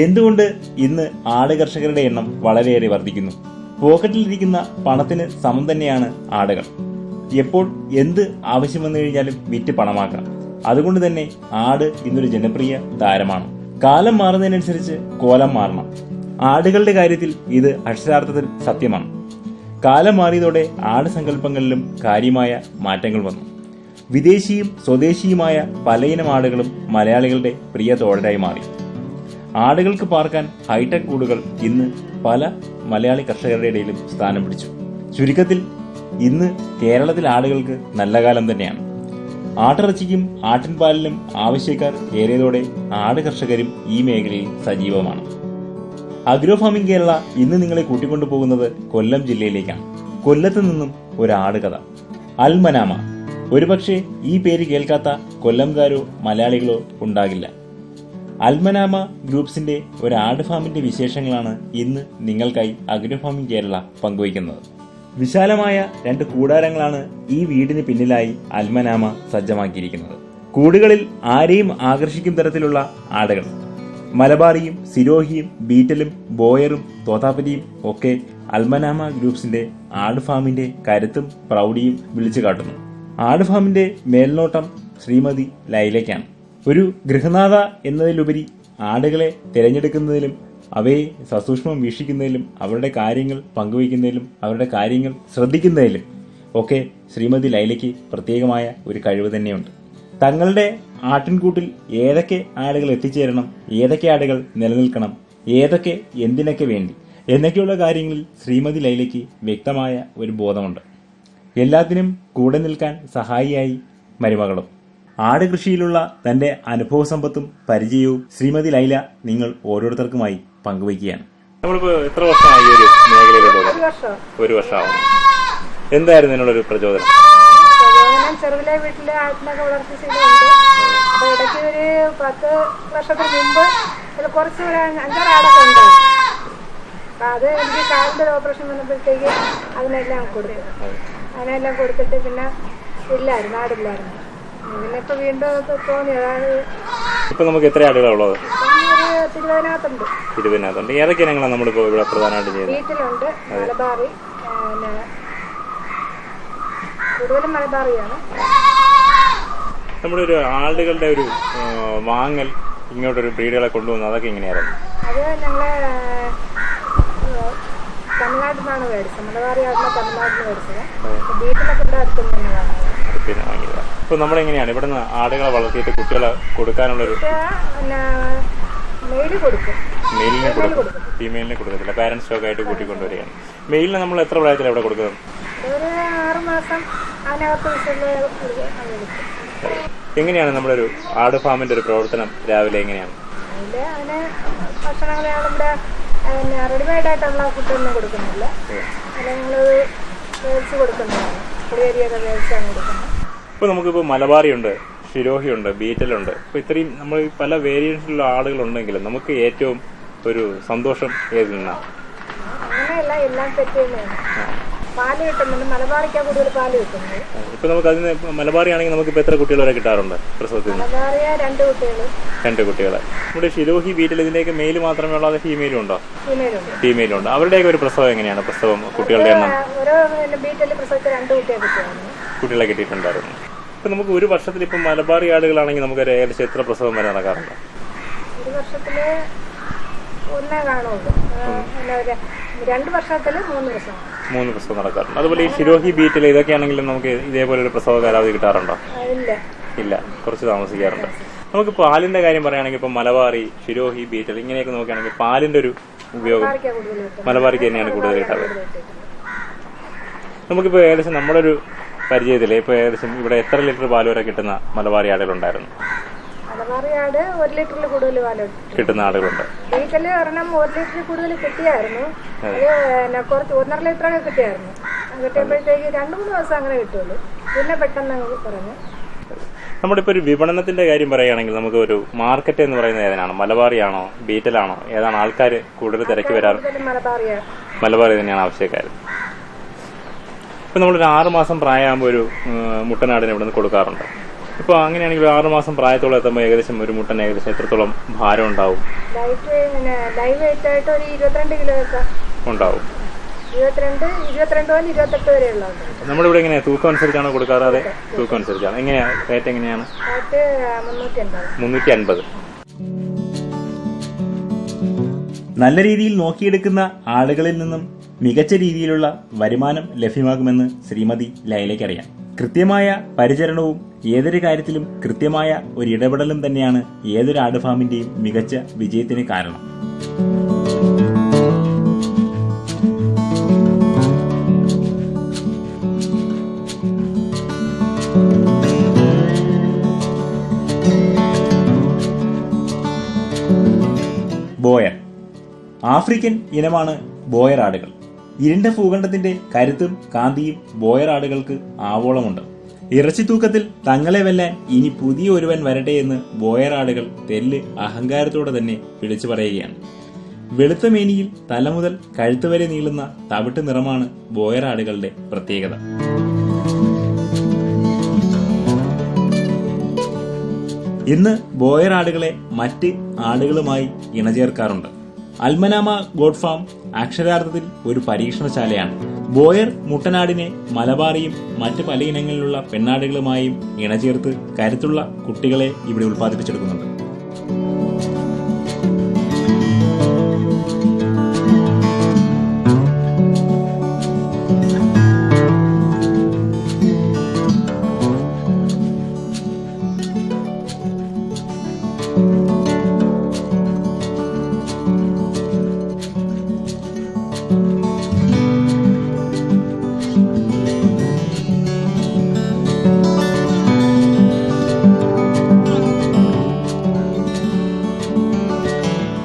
എന്തുകൊണ്ട് ഇന്ന് ആട് കർഷകരുടെ എണ്ണം വളരെയേറെ വർദ്ധിക്കുന്നു? പോക്കറ്റിലിരിക്കുന്ന പണത്തിന് സമം തന്നെയാണ് ആടുകൾ. എപ്പോൾ എന്ത് ആവശ്യം വന്നു കഴിഞ്ഞാലും വിറ്റ് പണമാക്കാം. അതുകൊണ്ട് തന്നെ ആട് ഇന്നൊരു ജനപ്രിയ താരമാണ്. കാലം മാറുന്നതിനനുസരിച്ച് കോലം മാറണം. ആടുകളുടെ കാര്യത്തിൽ ഇത് അക്ഷരാർത്ഥത്തിൽ സത്യമാണ്. കാലം മാറിയതോടെ ആട് സങ്കല്പങ്ങളിലും കാര്യമായ മാറ്റങ്ങൾ വന്നു. വിദേശിയും സ്വദേശിയുമായ പലയിനം ആടുകളും മലയാളികളുടെ പ്രിയ തോഴരായി മാറി. ആടുകൾക്ക് പാർക്കാൻ ഹൈടെക് കൂടുകൾ ഇന്ന് പല മലയാളി കർഷകരുടെ ഇടയിലും സ്ഥാനം പിടിച്ചു. ചുരുക്കത്തിൽ ഇന്ന് കേരളത്തിലെ ആടുകൾക്ക് നല്ല കാലം തന്നെയാണ്. ആട്ടിറച്ചിക്കും ആട്ടിൻപാലിനും ആവശ്യക്കാർ ഏറിയതോടെ ആട് കർഷകരും ഈ മേഖലയിൽ സജീവമാണ്. അഗ്രോ ഫാമിംഗ് കേരള ഇന്ന് നിങ്ങളെ കൂട്ടിക്കൊണ്ടുപോകുന്നത് കൊല്ലം ജില്ലയിലേക്കാണ്. കൊല്ലത്ത് നിന്നും ഒരു ആട് കഥ. അൽമനാമ. ഒരുപക്ഷെ ഈ പേര് കേൾക്കാത്ത കൊല്ലംകാരോ മലയാളികളോ ഉണ്ടാകില്ല. അൽമനാമ ഗ്രൂപ്പ്സിന്റെ ഒരു ആട് ഫാമിന്റെ വിശേഷങ്ങളാണ് ഇന്ന് നിങ്ങൾക്കായി അഗ്രോ ഫാമിംഗ് കേരള പങ്കുവയ്ക്കുന്നത്. വിശാലമായ 2 കൂടാരങ്ങളാണ് ഈ വീടിന് പിന്നിലായി അൽമനാമ സജ്ജമാക്കിയിരിക്കുന്നത്. കൂടുകളിൽ ആരെയും ആകർഷിക്കും തരത്തിലുള്ള ആടുകൾ. മലബാറിയും സിരോഹിയും ബീറ്റലും ബോയറും തോതാപതിയും ഒക്കെ അൽമനാമ ഗ്രൂപ്പ്സിന്റെ ആട് ഫാമിന്റെ കരുത്തും പ്രൗഢിയും വിളിച്ചു കാട്ടുന്നു. ആട് ഫാമിന്റെ മേൽനോട്ടം ശ്രീമതി ലൈലയ്ക്കാണ്. ഒരു ഗൃഹനാഥ എന്നതിലുപരി ആടുകളെ തിരഞ്ഞെടുക്കുന്നതിലും അവയെ സസൂക്ഷ്മം വീക്ഷിക്കുന്നതിലും അവരുടെ കാര്യങ്ങൾ പങ്കുവയ്ക്കുന്നതിലും അവരുടെ കാര്യങ്ങൾ ശ്രദ്ധിക്കുന്നതിലും ഒക്കെ ശ്രീമതി ലൈലയ്ക്ക് പ്രത്യേകമായ ഒരു കഴിവ് തന്നെയുണ്ട്. തങ്ങളുടെ ആട്ടിൻകൂട്ടിൽ ഏതൊക്കെ ആടുകൾ എത്തിച്ചേരണം, ഏതൊക്കെ ആടുകൾ നിലനിൽക്കണം, ഏതൊക്കെ എന്തിനൊക്കെ വേണ്ടി എന്നൊക്കെയുള്ള കാര്യങ്ങളിൽ ശ്രീമതി ലൈലയ്ക്ക് വ്യക്തമായ ഒരു ബോധമുണ്ട്. എല്ലാത്തിനും കൂടെ നിൽക്കാൻ സഹായിയായി മരുമകളും. ആട് കൃഷിയിലുള്ള തന്റെ അനുഭവ സമ്പത്തും പരിചയവും ശ്രീമതി ലൈല നിങ്ങൾ ഓരോരുത്തർക്കുമായി പങ്കുവയ്ക്കുകയാണ്. നമ്മളിപ്പോ എത്ര വർഷമായി ഒരു മേഖലയിലോട്ട്? ഒരു വർഷമാവും. എന്തായിരുന്നു ഇതിനുള്ളൊരു പ്രചോദനം? ചെറുതിലെ വീട്ടിലെ ആട്ടിനൊക്കെ വളർത്തി ശീലമുണ്ട്. അപ്പൊ ഇടയ്ക്ക് ഒരു 10 വർഷത്തിന് മുമ്പ് കുറച്ച് 5-6 ആടൊക്കെ ഉണ്ടായി. അപ്പൊ അത് എനിക്ക് കാലിന്റെ ഓപ്പറേഷൻ വന്നപ്പോഴത്തേക്ക് അതിനെല്ലാം കൊടുത്തിട്ട് പിന്നെ ഇല്ലായിരുന്നു, ആടില്ലായിരുന്നു. പിന്നെ ഇപ്പൊ വീണ്ടും തോന്നി. അതായത് ഇപ്പൊ നമുക്ക് എത്ര ആടുകളുള്ളത്? തിരുവനന്തപുരത്തുണ്ട്. തിരുവനന്തപുരത്തുണ്ട്. ഏതൊക്കെ ഇനങ്ങളാണ് നമ്മളിപ്പോ ഇവിടെ പ്രധാനമായിട്ട് ചെയ്യുന്നത്? വീട്ടിലുണ്ട് മലബാറി, കൂടുതലും മലബാറിയാണ്. നമ്മുടെ ഒരു ആടുകളുടെ ഒരു വാങ്ങൽ ഇങ്ങോട്ടൊരു ബ്രീഡുകളെ കൊണ്ടുവന്നു, അതൊക്കെ എങ്ങനെയായിരുന്നു? അത് ഞങ്ങളെ തമിഴ്നാട്ടിൽ നിന്നാണ് മേടിച്ചത്. മലബാറി ആടിനെ തമിഴ്നാട്ടിൽ നിന്ന് മേടിച്ചത്. വീട്ടിലൊക്കെ ഇവിടെ അടുത്തുനിന്ന് വാങ്ങിയത്. അപ്പൊ നമ്മളെങ്ങനെയാണ് ഇവിടുന്ന് ആടുകളെ വളർത്തിയിട്ട് കുട്ടികളെ കൊടുക്കാനുള്ളൊരു? മെയിലിനെ കൊടുക്കും, ഫീമെയിലിനെ കൊടുക്കത്തില്ല. പാരന്റ് സ്റ്റോക്ക് ആയിട്ട് കൂട്ടിക്കൊണ്ടുവരികയാണ്. മെയിലിനെ നമ്മൾ എത്ര പ്രായത്തിൽ എവിടെ കൊടുക്കുന്നത്? 6 മാസം എങ്ങനെയാണ് നമ്മുടെ ഒരു ആട് ഫാമിന്റെ ഒരു പ്രവർത്തനം രാവിലെ എങ്ങനെയാണ്? ഭക്ഷണങ്ങൾ ഇവിടെ റെഡിമെയ്ഡ് ആയിട്ടുള്ള ഫുഡൊന്നും കൊടുക്കുന്നില്ല. ഞങ്ങൾ വേവിച്ച് കൊടുക്കുന്നതാണ്. പൊടിയരിയൊക്കെ വേവിച്ചാണ് കൊടുക്കുന്നത്. ഇപ്പൊ നമുക്കിപ്പോ മലബാറിയുണ്ട്, ഷിരോഹിയുണ്ട്, ബീറ്റലുണ്ട്. ഇപ്പൊ ഇത്രയും നമ്മൾ പല വേരിയൻസിലുള്ള ആടുകളുണ്ടെങ്കിലും നമുക്ക് ഏറ്റവും ഒരു സന്തോഷം ഏതിൽ നിന്നാണ്? അങ്ങനെയല്ല, എല്ലാം സെറ്റ് ചെയ്യുന്നതാണ്. പാല് കിട്ടുന്നുണ്ട്. മലബാറിക്കാ കൂടുതൽ പാല് കിട്ടുന്നത്. ഇപ്പൊ നമുക്ക് അതിന് മലബാറി ആണെങ്കിൽ നമുക്ക് ഇപ്പൊ എത്ര കുട്ടികൾ വരെ കിട്ടാറുണ്ട് പ്രസവത്തിൽ? മലബാറിയ 2 കുട്ടികൾ. 2 കുട്ടികൾ. നമ്മുടെ ഷിരോഹി ബീറ്റൽ ഇതിന്റെയൊക്കെ മെയിൽ മാത്രമേ ഉള്ളൂ, അത് ഫീമെയിലും ഉണ്ടോ? ഫീമെയിലും ഉണ്ട്. അവരുടെയൊക്കെ ഒരു പ്രസവം എങ്ങനെയാണ്? പ്രസവം കുട്ടികളുടെ എണ്ണം? ഓരോ ബീറ്റൽ പ്രസവിച്ച 2 കുട്ടികളെ കിട്ടിയിട്ടുണ്ടായിരുന്നു. ഇപ്പൊ നമുക്ക് ഒരു വർഷത്തിൽ ഇപ്പൊ മലബാറി ആടുകളാണെങ്കിൽ നമുക്ക് ഏകദേശം എത്ര പ്രസവം വരെ നടക്കാറുണ്ട്? ഒരു വർഷത്തില് ഒന്നേ കാണുള്ളൂ. 2 വർഷത്തില് 3 പ്രസവം നടക്കാറുണ്ട്. അതുപോലെ ഈ ഷിരോഹി ബീറ്റൽ ഇതൊക്കെ ആണെങ്കിലും നമുക്ക് ഇതേപോലെ ഒരു പ്രസവ കാലാവധി കിട്ടാറുണ്ടോ? ഇല്ല, കുറച്ച് താമസിക്കാറുണ്ട്. നമുക്ക് പാലിന്റെ കാര്യം പറയുകയാണെങ്കിൽ ഇപ്പൊ മലബാറി, ഷിരോഹി, ബീറ്റൽ ഇങ്ങനെയൊക്കെ നോക്കുകയാണെങ്കിൽ പാലിന്റെ ഒരു ഉപയോഗം മലബാറിക്ക് തന്നെയാണ് കൂടുതൽ കിട്ടാറ്. നമുക്കിപ്പോ ഏകദേശം നമ്മുടെ ഒരു പരിചയത്തില് ഇപ്പൊ ഏകദേശം ഇവിടെ എത്ര ലിറ്റർ പാൽ വരെ കിട്ടുന്ന മലബാറി ആടുകളുണ്ടായിരുന്നു? മലബാറി ആട് 1 ലിറ്ററിൽ കൂടുതൽ പാല് കിട്ടുന്ന ആടുകളുണ്ട്. ബീറ്റല് ഒരെണ്ണം 1 ലിറ്ററിൽ കൂടുതൽ കിട്ടിയായിരുന്നു. അത് കുറച്ച് 1.5 ലിറ്ററൊക്കെ കിട്ടിയായിരുന്നു. കിട്ടിയപ്പോഴത്തേക്ക് 2-3 ദിവസം അങ്ങനെ കിട്ടുള്ളൂ. പിന്നെ പെട്ടെന്ന് പറഞ്ഞു. നമ്മുടെ ഇപ്പൊ ഒരു വിപണനത്തിന്റെ കാര്യം പറയുകയാണെങ്കിൽ നമുക്ക് ഒരു മാർക്കറ്റ് എന്ന് പറയുന്നത് ഏതാണ്? മലബാറിയാണോ ബീറ്റലാണോ? ഏതാണ് ആൾക്കാർ കൂടുതൽ തിരക്കി വരാറ്? മലബാറി തന്നെയാണ് ആവശ്യക്കാർ. ഇപ്പൊ നമ്മളൊരു 6 മാസം പ്രായമാകുമ്പോൾ ഒരു മുട്ടനാടിനെ ഇവിടെ നിന്ന് കൊടുക്കാറുണ്ട്. ഇപ്പൊ അങ്ങനെയാണെങ്കിൽ 6 മാസം പ്രായത്തോളം എത്തുമ്പോൾ ഏകദേശം ഒരു മുട്ടൻ ഏകദേശം എത്രത്തോളം ഭാരം ഉണ്ടാവും? ലൈവ് വെയിറ്റ് ആയിട്ട് ഒരു 22 കിലോ ഉണ്ടാവും. 22 മുതൽ 28 വരെ ഉള്ളത്. നമ്മളിവിടെ എങ്ങനെയാ തൂക്കം അനുസരിച്ചാണോ കൊടുക്കാറ്? അതെ, തൂക്കം അനുസരിച്ചാണ്. എങ്ങനെയാ റേറ്റ്? എങ്ങനെയാണ്? 350. നല്ല രീതിയിൽ നോക്കിയെടുക്കുന്ന ആളുകളിൽ നിന്നും മികച്ച രീതിയിലുള്ള വരുമാനം ലഭ്യമാകുമെന്ന് ശ്രീമതി ലൈലയ്ക്കറിയാം. കൃത്യമായ പരിചരണവും ഏതൊരു കാര്യത്തിലും കൃത്യമായ ഒരു ഇടപെടലും തന്നെയാണ് ഏതൊരു ആട് ഫാമിന്റെയും മികച്ച വിജയത്തിന് കാരണം. ബോയർ ആഫ്രിക്കൻ ഇനമാണ് ബോയർ ആടുകൾ. ഇരുണ്ട ഭൂഖണ്ഡത്തിന്റെ കരുത്തും കാന്തിയും ബോയർ ആടുകൾക്ക് ആവോളമുണ്ട്. ഇറച്ചിത്തൂക്കത്തിൽ തങ്ങളെ വെല്ലാൻ ഇനി പുതിയ ഒരുവൻ വരട്ടെ എന്ന് ബോയർ ആടുകൾ തെല്ല് അഹങ്കാരത്തോടെ തന്നെ വിളിച്ചു പറയുകയാണ്. വെളുത്ത മേനിയിൽ തലമുതൽ കഴുത്ത് വരെ നീളുന്ന തവിട്ട് നിറമാണ് ബോയർ ആടുകളുടെ പ്രത്യേകത. ഇന്ന് ബോയർ ആടുകളെ മറ്റ് ആടുകളുമായി ഇണചേർക്കാറുണ്ട്. അൽമനാമ ഗോഡ് ഫാം അക്ഷരാർത്ഥത്തിൽ ഒരു പരീക്ഷണശാലയാണ്. ബോയർ മുട്ടനാടിനെ മലബാറിയും മറ്റ് പല ഇനങ്ങളിലുള്ള പെണ്ണാടുകളുമായും ഇണചേർത്ത് കരുത്തുള്ള കുട്ടികളെ ഇവിടെ ഉൽപ്പാദിപ്പിച്ചെടുക്കുന്നുണ്ട്.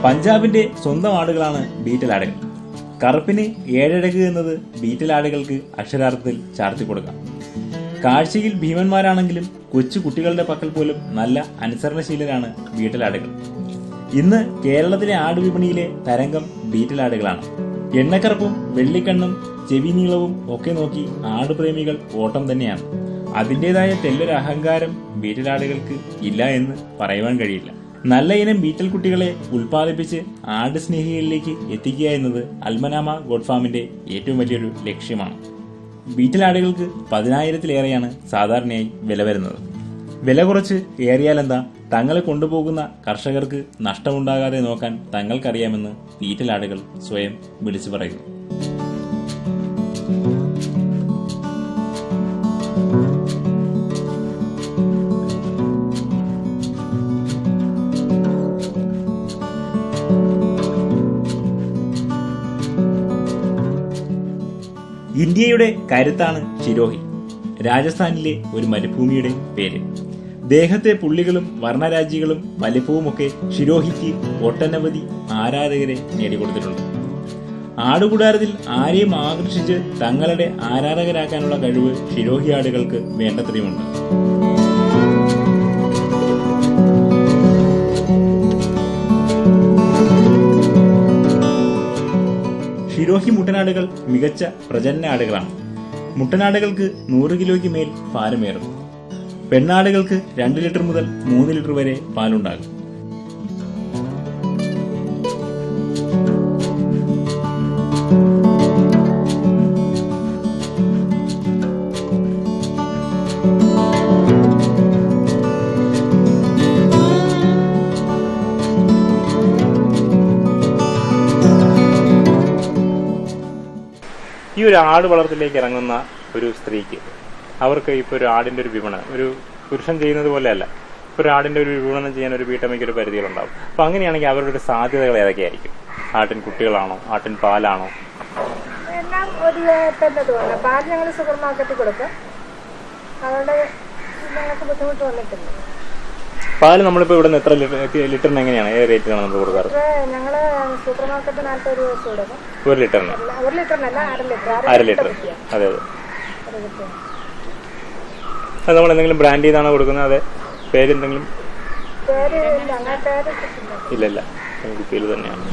പഞ്ചാബിന്റെ സ്വന്തം ആടുകളാണ് ബീറ്റൽ ആടുകൾ. കറുപ്പിന് 7 അഴക് എന്നത് ബീറ്റൽ ആടുകൾക്ക് അക്ഷരാർത്ഥത്തിൽ ചാർത്തി കൊടുക്കാം. കാഴ്ചയിൽ ഭീമന്മാരാണെങ്കിലും കൊച്ചു കുട്ടികളുടെ പക്കൽ പോലും നല്ല അനുസരണശീലരാണ് ബീറ്റൽ ആടുകൾ. ഇന്ന് കേരളത്തിലെ ആടുവിപണിയിലെ തരംഗം ബീറ്റൽ ആടുകളാണ്. എണ്ണക്കറുപ്പും വെള്ളിക്കണ്ണും ചെവി നീളവും ഒക്കെ നോക്കി ആടുപ്രേമികൾ ഓട്ടം തന്നെയാണ്. അതിന്റേതായ തെല്ലൊരു അഹങ്കാരം ബീറ്റൽ ആടുകൾക്ക് ഇല്ല എന്ന് പറയുവാൻ കഴിയില്ല. നല്ല ഇനം ബീറ്റൽ കുട്ടികളെ ഉൽപ്പാദിപ്പിച്ച് ആട് സ്നേഹികളിലേക്ക് എത്തിക്കുക എന്നത് അൽമനാമ ഗോഡ് ഫാമിന്റെ ഏറ്റവും വലിയൊരു ലക്ഷ്യമാണ്. ബീറ്റൽ ആടുകൾക്ക് 10,000-ലേറെയാണ് സാധാരണയായി വില വരുന്നത്. വില കുറച്ച് ഏറിയാലെന്താ, തങ്ങളെ കൊണ്ടുപോകുന്ന കർഷകർക്ക് നഷ്ടമുണ്ടാകാതെ നോക്കാൻ തങ്ങൾക്കറിയാമെന്ന് ബീറ്റൽ ആടുകൾ സ്വയം വിളിച്ചു പറയുന്നു. ഇന്ത്യയുടെ കരുത്താണ് ഷിരോഹി. രാജസ്ഥാനിലെ ഒരു മരുഭൂമിയുടെ പേര്. ദേഹത്തെ പുള്ളികളും വർണ്ണരാജികളും വലിപ്പവുമൊക്കെ ഷിരോഹിക്ക് ഒട്ടനവധി ആരാധകരെ നേടിക്കൊടുത്തിട്ടുണ്ട്. ആടുകൂടാരത്തിൽ ആരെയും ആകർഷിച്ച് തങ്ങളുടെ ആരാധകരാക്കാനുള്ള കഴിവ് ഷിരോഹി ആടുകൾക്ക് വേണ്ടത്രയുമുണ്ട്. ഷിരോഹി മുട്ടനാടുകൾ മികച്ച പ്രജനന ആടുകളാണ്. മുട്ടനാടുകൾക്ക് 100 കിലോയ്ക്ക് മേൽ പാലുമേറും. പെണ്ണാടുകൾക്ക് 2 ലിറ്റർ മുതൽ 3 ലിറ്റർ വരെ പാലുണ്ടാകും. ഈ ഒരു ആട് വളർത്തലിലേക്ക് ഇറങ്ങുന്ന ഒരു സ്ത്രീക്ക് അവർക്ക് ഇപ്പോൾ ഒരു ആടിന്റെ ഒരു വിപണനം ഒരു പുരുഷൻ ചെയ്യുന്നത് പോലെയല്ല. ഒരു ആടിന്റെ ഒരു വിപണനം ചെയ്യാൻ ഒരു വീട്ടമ്മയ്ക്ക് ഒരു പരിധികളുണ്ടാവും. അപ്പൊ അങ്ങനെയാണെങ്കിൽ അവരുടെ ഒരു സാധ്യതകൾ ഏതൊക്കെയായിരിക്കും? ആട്ടിൻ കുട്ടികളാണോ, ആട്ടിൻ പാലാണോ? എല്ലാം ഒരു തന്നെ തോന്നുന്നു. പാൽ ഞങ്ങൾ സൂപ്പർ മാർക്കറ്റിൽ കൊടുക്കും. അതുകൊണ്ട് ഞങ്ങൾക്ക് ബുദ്ധിമുട്ട് വന്നിട്ടില്ല. പാല് നമ്മളിപ്പോ ഇവിടെ നിന്ന് എത്ര ലിറ്ററിന് എങ്ങനെയാണ്, ഏത് റേറ്റിലാണ് നമ്മൾ കൊടുക്കാറ്? ഞങ്ങള് സൂപ്പർ മാർക്കറ്റ് 40 രൂപ വെച്ച് കൊടുക്കും. 1 ലിറ്ററിന്? 1 ലിറ്ററിനല്ല, 1/2 ലിറ്റർ. 1/2 ലിറ്റർ. അതെ അതെ. അത് നമ്മൾ എന്തെങ്കിലും ബ്രാൻഡ് ചെയ്താണോ കൊടുക്കുന്നത്? അതെ. പേരെന്തെങ്കിലും? പേര് അങ്ങനെ പേര് ഇല്ലല്ല, കുപ്പിയിൽ തന്നെയാണ്.